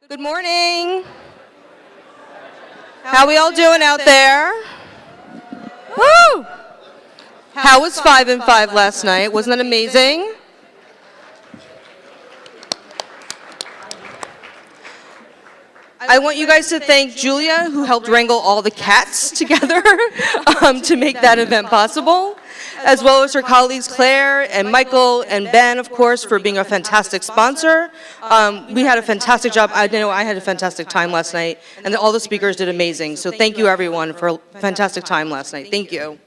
Good morning. How we all doing out there? Woo! How was 5 and 5 last night? Wasn't that amazing? I want you guys to thank Julia, who helped wrangle all the cats together to make that event possible, as well as her colleagues Claire and Michael and Ben, of course, for being a fantastic sponsor. We had a fantastic job. I know I had a fantastic time last night, and all the speakers did amazing. So thank you, everyone, for a fantastic time last night. Thank you.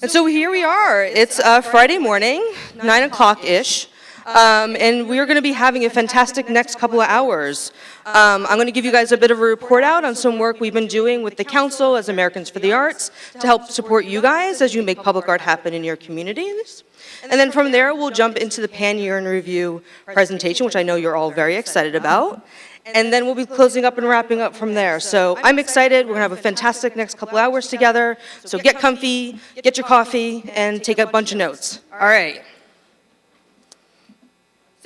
And so here we are. It's Friday morning, 9 o'clock-ish, and we're going to be having a fantastic next couple of hours. I'm going to give you guys a bit of a report out on some work we've been doing with the Council as Americans for the Arts to help support you guys as you make public art happen in your communities. And then from there, we'll jump into the Pan-Year in Review presentation, which I know you're all very excited about. And then we'll be closing up and wrapping up from there. So I'm excited. We're going to have a fantastic next couple hours together. So get comfy, get your coffee, and take a bunch of notes. All right.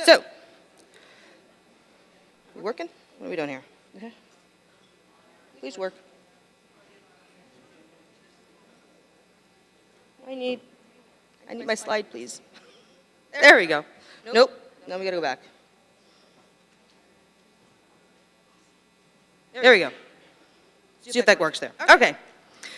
So, we working? What are we doing here? Please work. I need my slide, please. There we go. Nope. Now we got to go back. There we go. See if that works there. Okay.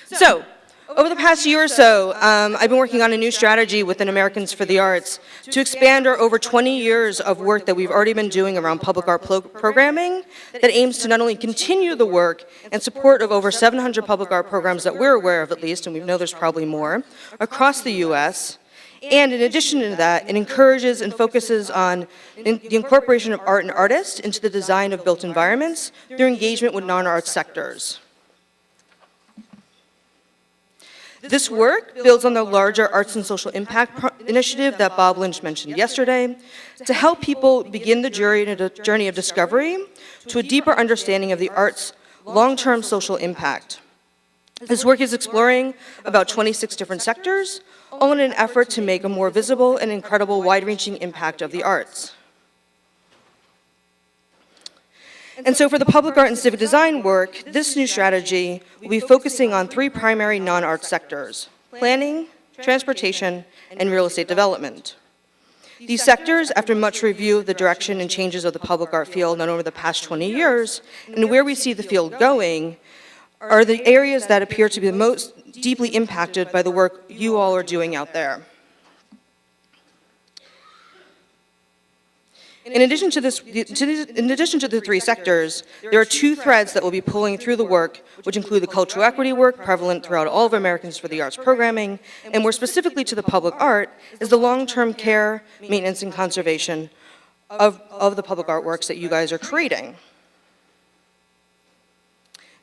So, over the past year or so, I've been working on a new strategy within Americans for the Arts to expand our over 20 years of work that we've already been doing around public art programming that aims to not only continue the work and support of over 700 public art programs that we're aware of at least, and we know there's probably more, across the U.S., and in addition to that, it encourages and focuses on the incorporation of art and artists into the design of built environments through engagement with non-art sectors. This work builds on the larger Arts and Social Impact initiative that Bob Lynch mentioned yesterday to help people begin the journey of discovery to a deeper understanding of the arts' long-term social impact. This work is exploring about 26 different sectors, all in an effort to make a more visible and incredible wide-reaching impact of the arts. And so for the public art and civic design work, this new strategy will be focusing on 3 primary non-art sectors: planning, transportation, and real estate development. These sectors, after much review of the direction and changes of the public art field over the past 20 years, and where we see the field going, are the areas that appear to be the most deeply impacted by the work you all are doing out there. In addition to the 3 sectors, there are 2 threads that will be pulling through the work, which include the cultural equity work prevalent throughout all of Americans for the Arts programming, and more specifically to the public art, is the long-term care, maintenance, and conservation of the public artworks that you guys are creating.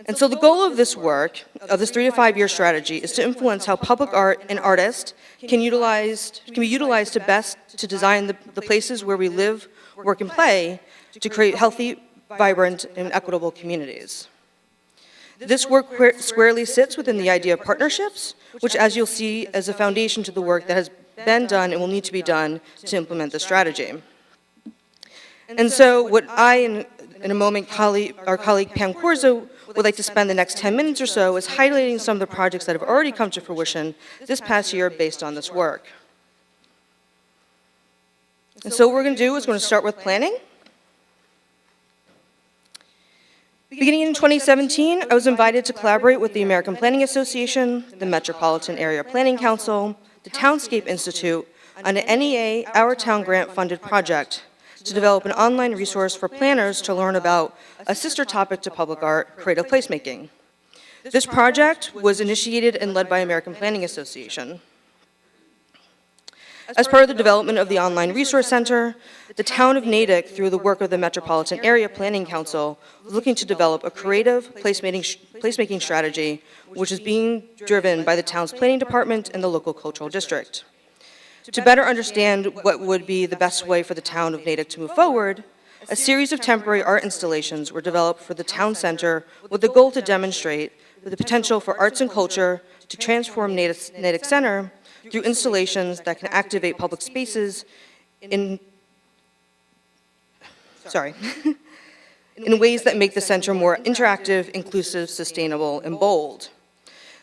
And so the goal of this work, of this 3 to 5 year strategy, is to influence how public art and artists can be utilized to design the places where we live, work, and play to create healthy, vibrant, and equitable communities. This work squarely sits within the idea of partnerships, which, as you'll see, is a foundation to the work that has been done and will need to be done to implement the strategy. And so what I, in a moment, our colleague Pam Corzo would like to spend the next 10 minutes or so is highlighting some of the projects that have already come to fruition this past year based on this work. And so what we're going to do is we're going to start with planning. Beginning in 2017, I was invited to collaborate with the American Planning Association, the Metropolitan Area Planning Council, the Townscape Institute, on an NEA Our Town grant-funded project to develop an online resource for planners to learn about a sister topic to public art, creative placemaking. This project was initiated and led by American Planning Association. As part of the development of the online resource center, the town of Natick, through the work of the Metropolitan Area Planning Council, was looking to develop a creative placemaking strategy, which is being driven by the town's planning department and the local cultural district. To better understand what would be the best way for the town of Natick to move forward, a series of temporary art installations were developed for the town center with the goal to demonstrate the potential for arts and culture to transform Natick Center through installations that can activate public spaces in ways that make the center more interactive, inclusive, sustainable, and bold.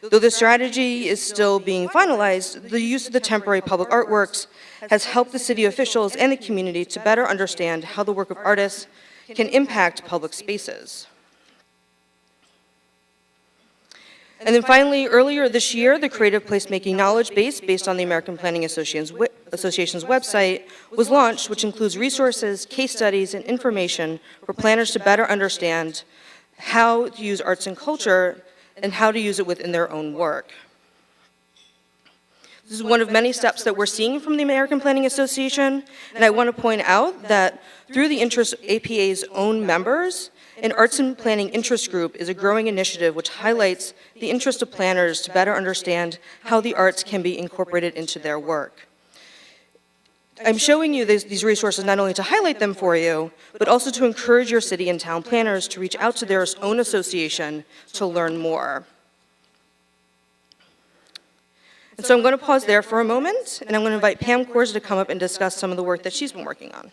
Though the strategy is still being finalized, the use of the temporary public artworks has helped the city officials and the community to better understand how the work of artists can impact public spaces. And then finally, earlier this year, the Creative Placemaking Knowledge Base, based on the American Planning Association's website, was launched, which includes resources, case studies, and information for planners to better understand how to use arts and culture and how to use it within their own work. This is one of many steps that we're seeing from the American Planning Association, and I want to point out that through the interest of APA's own members, an Arts and Planning Interest Group is a growing initiative which highlights the interest of planners to better understand how the arts can be incorporated into their work. I'm showing you these resources not only to highlight them for you, but also to encourage your city and town planners to reach out to their own association to learn more. And so I'm going to pause there for a moment, and I'm going to invite Pam Korza to come up and discuss some of the work that she's been working on.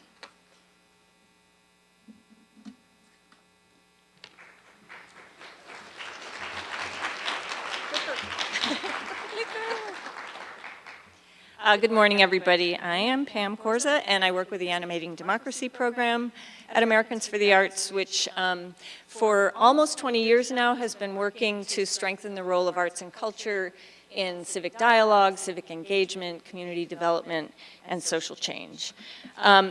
Good morning, everybody. I am Pam Korza, and I work with the Animating Democracy program at Americans for the Arts, which for almost 20 years now has been working to strengthen the role of arts and culture in civic dialogue, civic engagement, community development, and social change.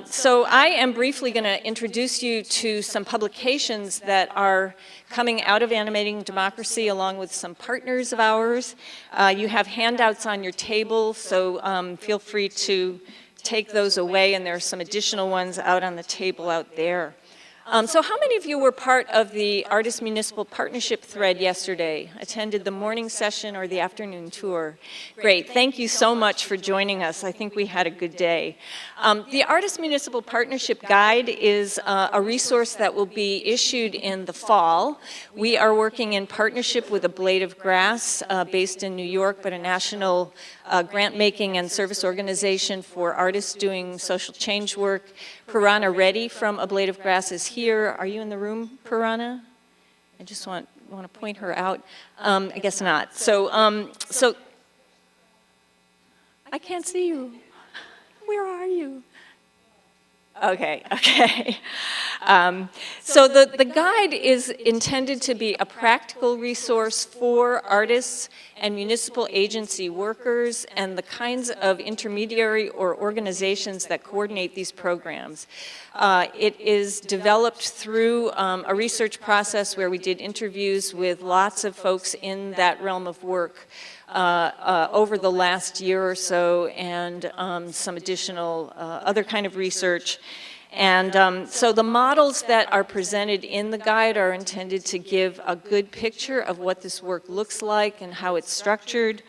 So I am briefly going to introduce you to some publications that are coming out of Animating Democracy along with some partners of ours. You have handouts on your table, so feel free to take those away, and there are some additional ones out on the table out there. So how many of you were part of the Artist Municipal Partnership thread yesterday? Attended the morning session or the afternoon tour? Great, thank you so much for joining us. I think we had a good day. The Artist Municipal Partnership Guide is a resource that will be issued in the fall. We are working in partnership with A Blade of Grass, based in New York, but a national grant-making and service organization for artists doing social change work. Purana Reddy from A Blade of Grass is here. Are you in the room, Purana? I just want to point her out. I guess not. So I can't see you. Where are you? Okay. So the guide is intended to be a practical resource for artists and municipal agency workers and the kinds of intermediary or organizations that coordinate these programs. It is developed through a research process where we did interviews with lots of folks in that realm of work over the last year or so, and some additional other kind of research. And so the models that are presented in the guide are intended to give a good picture of what this work looks like and how it's structured.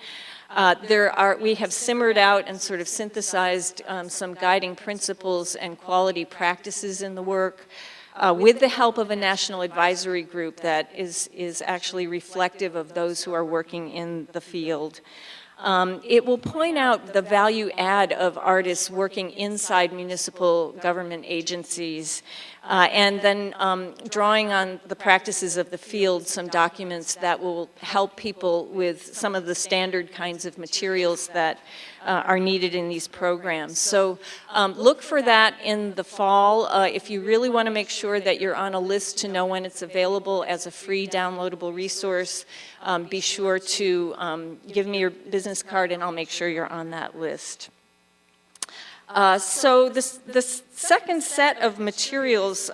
We have simmered out and sort of synthesized some guiding principles and quality practices in the work with the help of a national advisory group that is actually reflective of those who are working in the field. It will point out the value add of artists working inside municipal government agencies, and then drawing on the practices of the field, some documents that will help people with some of the standard kinds of materials that are needed in these programs. So look for that in the fall. If you really want to make sure that you're on a list to know when it's available as a free downloadable resource, be sure to give me your business card and I'll make sure you're on that list. So the second set of materials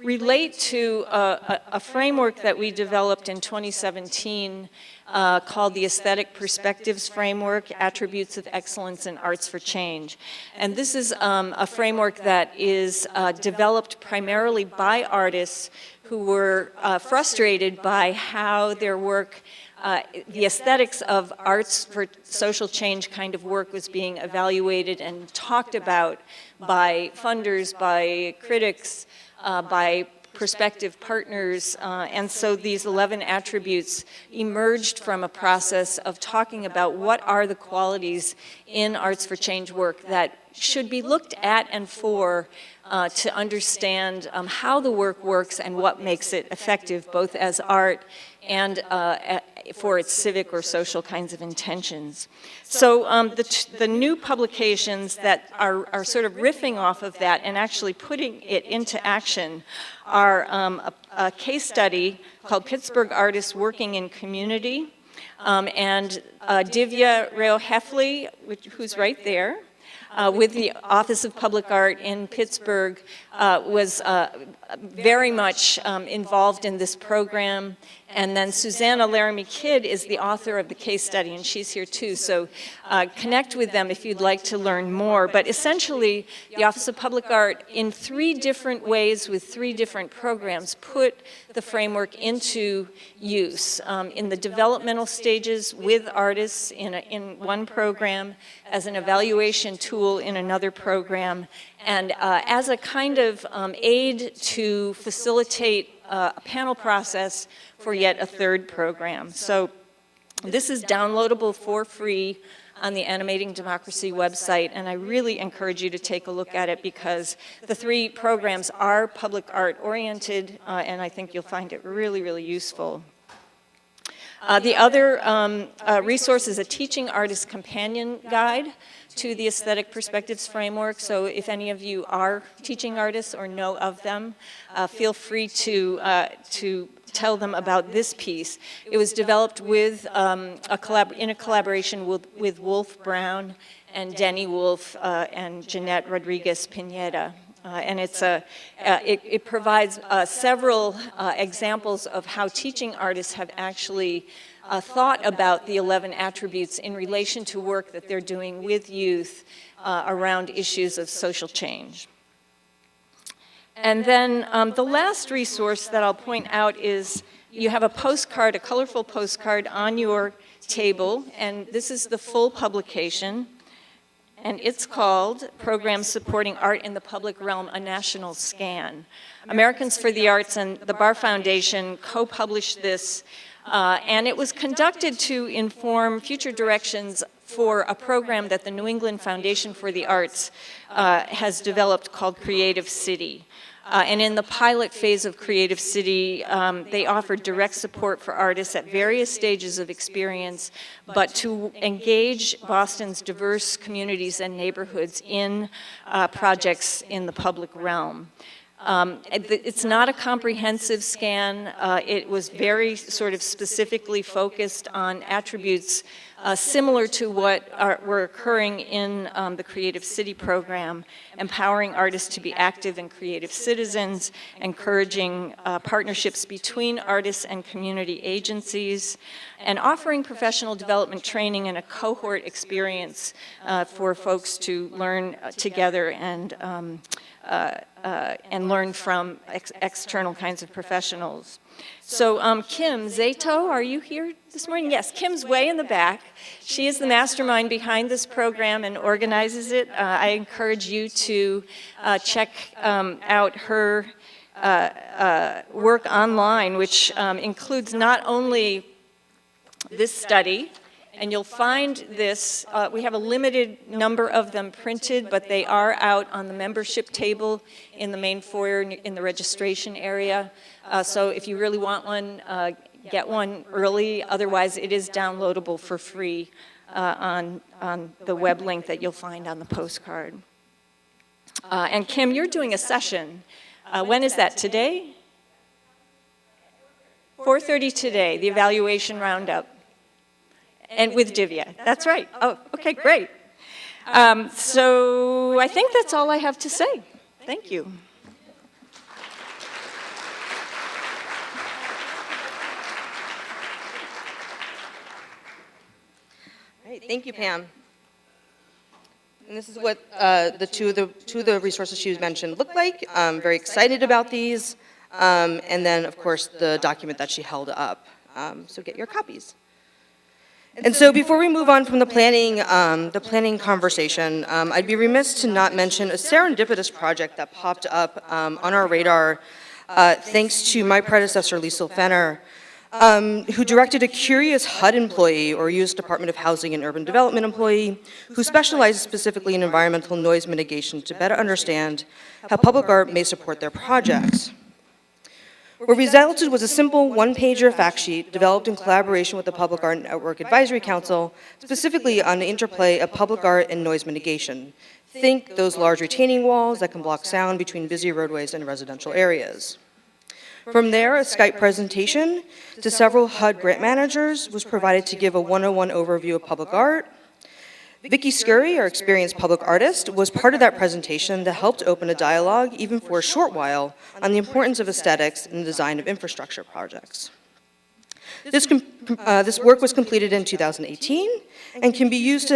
relate to a framework that we developed in 2017 called the Aesthetic Perspectives Framework, Attributes of Excellence in Arts for Change. And this is a framework that is developed primarily by artists who were frustrated by how their work, the aesthetics of arts for social change kind of work was being evaluated and talked about by funders, by critics, by prospective partners, and so these 11 attributes emerged from a process of talking about what are the qualities in Arts for Change work that should be looked at and for to understand how the work works and what makes it effective, both as art and for its civic or social kinds of intentions. So the new publications that are sort of riffing off of that and actually putting it into action are a case study called Pittsburgh Artists Working in Community, and Divya Rao-Heffley, who's right there, with the Office of Public Art in Pittsburgh, was very much involved in this program. And then Susanna Laramie-Kidd is the author of the case study, and she's here too. So connect with them if you'd like to learn more. But essentially, the Office of Public Art, in 3 different ways with 3 different programs, put the framework into use. In the developmental stages with artists in one program, as an evaluation tool in another program, and as a kind of aid to facilitate a panel process for yet a 3rd program. So this is downloadable for free on the Animating Democracy website, and I really encourage you to take a look at it because the 3 programs are public art oriented, and I think you'll find it really, really useful. The other resource is a Teaching Artist Companion Guide to the Aesthetic Perspectives Framework. So if any of you are teaching artists or know of them, feel free to tell them about this piece. It was developed with in a collaboration with Wolf Brown and Denny Wolf and Jeanette Rodriguez-Pineda. And it provides several examples of how teaching artists have actually thought about the 11 attributes in relation to work that they're doing with youth around issues of social change. And then the last resource that I'll point out is you have a postcard, a colorful postcard on your table, and this is the full publication. And it's called Programs Supporting Art in the Public Realm, a National Scan. Americans for the Arts and the Barr Foundation co-published this, and it was conducted to inform future directions for a program that the New England Foundation for the Arts has developed called Creative City. And in the pilot phase of Creative City, they offered direct support for artists at various stages of experience, but to engage Boston's diverse communities and neighborhoods in projects in the public realm. It's not a comprehensive scan. It was very sort of specifically focused on attributes similar to what were occurring in the Creative City program, empowering artists to be active and creative citizens, encouraging partnerships between artists and community agencies, and offering professional development training and a cohort experience for folks to learn together and learn from external kinds of professionals. So Kim Zato, are you here this morning? Yes, Kim's way in the back. She is the mastermind behind this program and organizes it. I encourage you to check out her work online, which includes not only this study, and you'll find this, we have a limited number of them printed, but they are out on the membership table in the main foyer in the registration area. So if you really want one, get one early. Otherwise, it is downloadable for free on the web link that you'll find on the postcard. And Kim, you're doing a session. When is that, today? 4:30 today, the evaluation roundup. And with Divya, that's right. Oh, okay, great. So I think that's all I have to say. Thank you. All right, thank you, Pam. And this is what the two of the resources she mentioned look like. I'm very excited about these. And then, of course, the document that she held up. So get your copies. And so before we move on from the planning conversation, I'd be remiss to not mention a serendipitous project that popped up on our radar thanks to my predecessor, Lisa Fenner, who directed a curious HUD employee, or U.S. Department of Housing and Urban Development employee, who specializes specifically in environmental noise mitigation to better understand how public art may support their projects. What resulted was a simple one-pager fact sheet developed in collaboration with the Public Art Network Advisory Council, specifically on the interplay of public art and noise mitigation. Think those large retaining walls that can block sound between busy roadways and residential areas. From there, a Skype presentation to several HUD grant managers was provided to give a 101 overview of public art. Vicki Scurry, our experienced public artist, was part of that presentation that helped open a dialogue, even for a short while, on the importance of aesthetics in the design of infrastructure projects. This work was completed in 2018 and can be used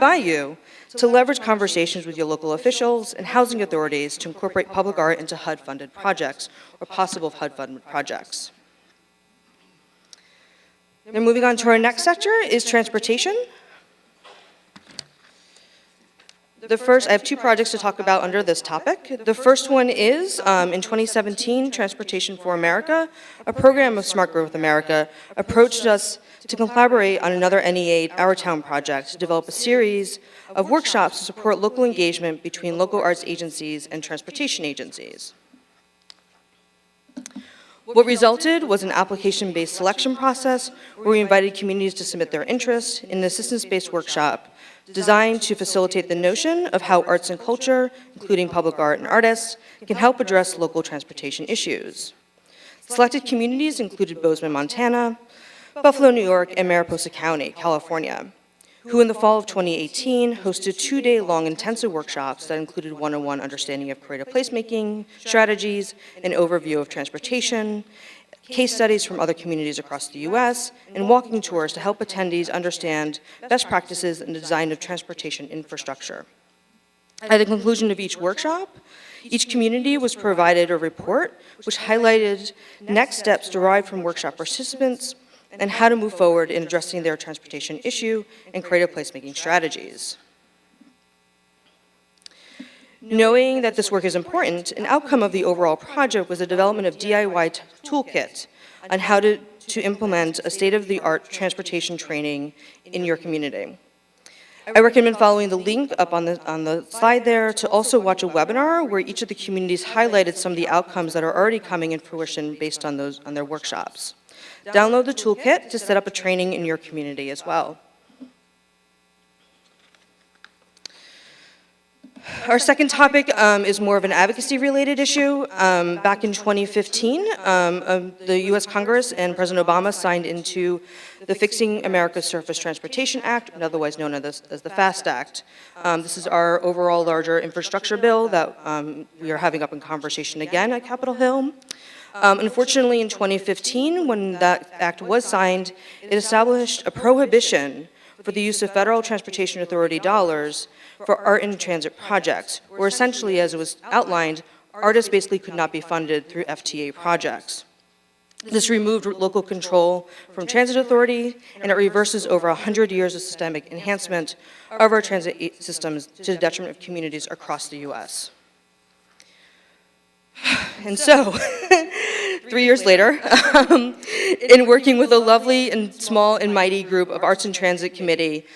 by you to leverage conversations with your local officials and housing authorities to incorporate public art into HUD-funded projects or possible HUD-funded projects. Then moving on to our next sector is transportation. I have two projects to talk about under this topic. The first one is, in 2017, Transportation for America, a program of Smart Growth America, approached us to collaborate on another NE8 Our Town project to develop a series of workshops to support local engagement between local arts agencies and transportation agencies. What resulted was an application-based selection process where we invited communities to submit their interest in an assistance-based workshop designed to facilitate the notion of how arts and culture, including public art and artists, can help address local transportation issues. Selected communities included Bozeman, Montana, Buffalo, New York, and Mariposa County, California, who in the fall of 2018 hosted 2-day-long intensive workshops that included one-on-one understanding of creative placemaking, strategies, an overview of transportation, case studies from other communities across the U.S., and walking tours to help attendees understand best practices in the design of transportation infrastructure. At the conclusion of each workshop, each community was provided a report which highlighted next steps derived from workshop participants and how to move forward in addressing their transportation issue and creative placemaking strategies. Knowing that this work is important, an outcome of the overall project was the development of DIY toolkit on how to implement a state-of-the-art transportation training in your community. I recommend following the link up on the slide there to also watch a webinar where each of the communities highlighted some of the outcomes that are already coming in fruition based on their workshops. Download the toolkit to set up a training in your community as well. Our second topic is more of an advocacy-related issue. Back in 2015, the U.S. Congress and President Obama signed into the Fixing America's Surface Transportation Act, otherwise known as the FAST Act. This is our overall larger infrastructure bill that we are having up in conversation again at Capitol Hill. Unfortunately, in 2015, when that act was signed, it established a prohibition for the use of Federal Transportation Authority dollars for art and transit projects, where essentially, as it was outlined, artists basically could not be funded through FTA projects. This removed local control from transit authority, and it reverses over 100 years of systemic enhancement of our transit systems to the detriment of communities across the U.S. And so, 3 years later, in working with a lovely and small and mighty group of Arts and Transit Committee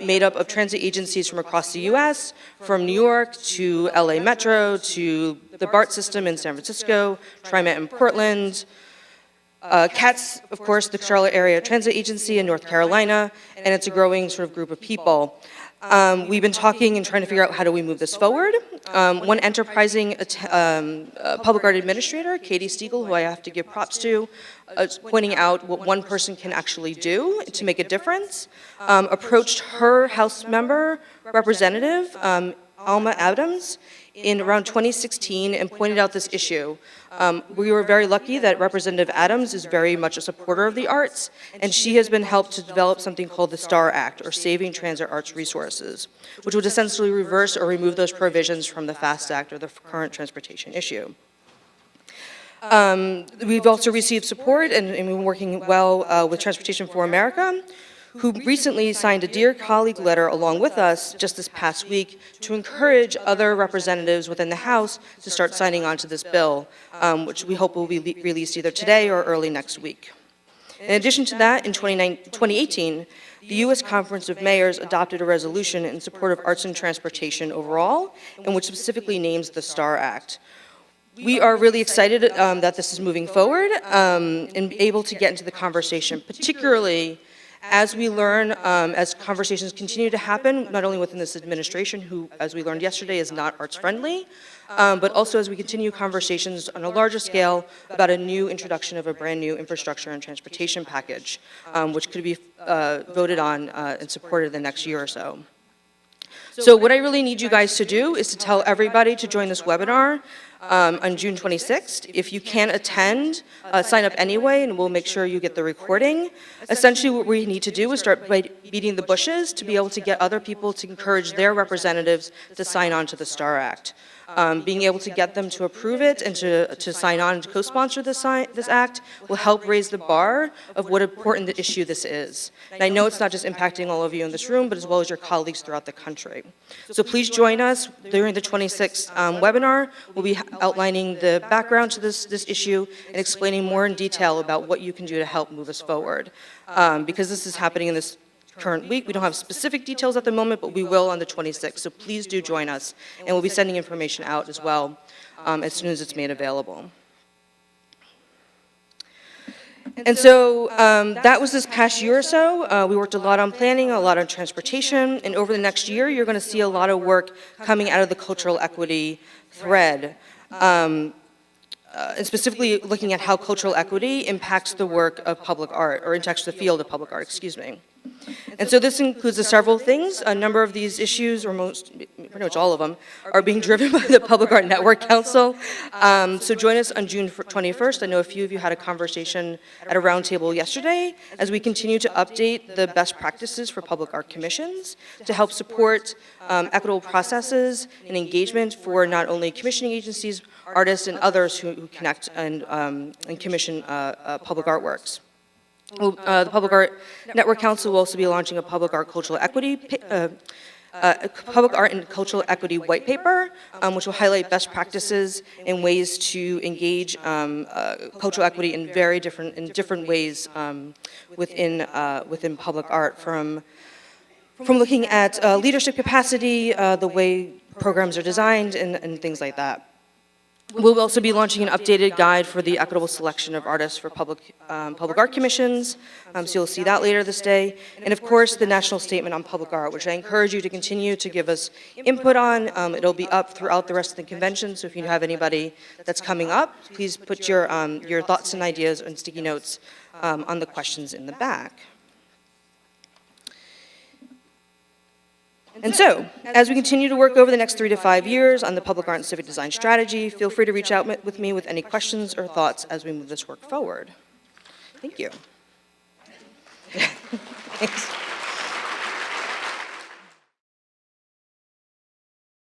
made up of transit agencies from across the U.S., from New York to LA Metro to the BART system in San Francisco, TriMet in Portland, CATS, of course, the Charlotte Area Transit Agency in North Carolina, and it's a growing sort of group of people. We've been talking and trying to figure out how do we move this forward. One enterprising public art administrator, Katie Stiegel, who I have to give props to, pointing out what one person can actually do to make a difference, approached her House member representative, Alma Adams, in around 2016 and pointed out this issue. We were very lucky that Representative Adams is very much a supporter of the arts, and she has been helped to develop something called the STAR Act, or Saving Transit Arts Resources, which would essentially reverse or remove those provisions from the FAST Act, or the current transportation issue. We've also received support and been working well with Transportation for America, who recently signed a Dear Colleague letter along with us just this past week to encourage other representatives within the House to start signing on to this bill, which we hope will be released either today or early next week. In addition to that, in 2018, the U.S. Conference of Mayors adopted a resolution in support of arts and transportation overall, and which specifically names the STAR Act. We are really excited that this is moving forward and able to get into the conversation, particularly as we learn, as conversations continue to happen, not only within this administration, who, as we learned yesterday, is not arts-friendly, but also as we continue conversations on a larger scale about a new introduction of a brand new infrastructure and transportation package, which could be voted on and supported the next year or so. So what I really need you guys to do is to tell everybody to join this webinar on June 26th. If you can't attend, sign up anyway, and we'll make sure you get the recording. Essentially, what we need to do is start by beating the bushes to be able to get other people to encourage their representatives to sign on to the STAR Act. Being able to get them to approve it and to sign on and to co-sponsor this act will help raise the bar of what important the issue this is. And I know it's not just impacting all of you in this room, but as well as your colleagues throughout the country. So please join us during the 26th webinar. We'll be outlining the background to this issue and explaining more in detail about what you can do to help move us forward. Because this is happening in this current week. We don't have specific details at the moment, but we will on the 26th, so please do join us, and we'll be sending information out as well as soon as it's made available. And so that was this past year or so. We worked a lot on planning, a lot on transportation, and over the next year, you're going to see a lot of work coming out of the cultural equity thread. And specifically looking at how cultural equity impacts the work of public art, or impacts the field of public art, excuse me. And so this includes several things. A number of these issues, or pretty much all of them, are being driven by the Public Art Network Council. So join us on June 21st. I know a few of you had a conversation at a roundtable yesterday as we continue to update the best practices for public art commissions to help support equitable processes and engagement for not only commissioning agencies, artists, and others who connect and commission public artworks. The Public Art Network Council will also be launching a public art cultural equity, public art and cultural equity white paper, which will highlight best practices and ways to engage cultural equity in different ways within public art, from looking at leadership capacity, the way programs are designed, and things like that. We'll also be launching an updated guide for the equitable selection of artists for public art commissions, so you'll see that later this day. And of course, the National Statement on Public Art, which I encourage you to continue to give us input on. It'll be up throughout the rest of the convention, so if you have anybody that's coming up, please put your thoughts and ideas and sticky notes on the questions in the back. And so, as we continue to work over the next 3 to 5 years on the Public Art and Civic Design strategy, feel free to reach out with me with any questions or thoughts as we move this work forward. Thank you. Thanks.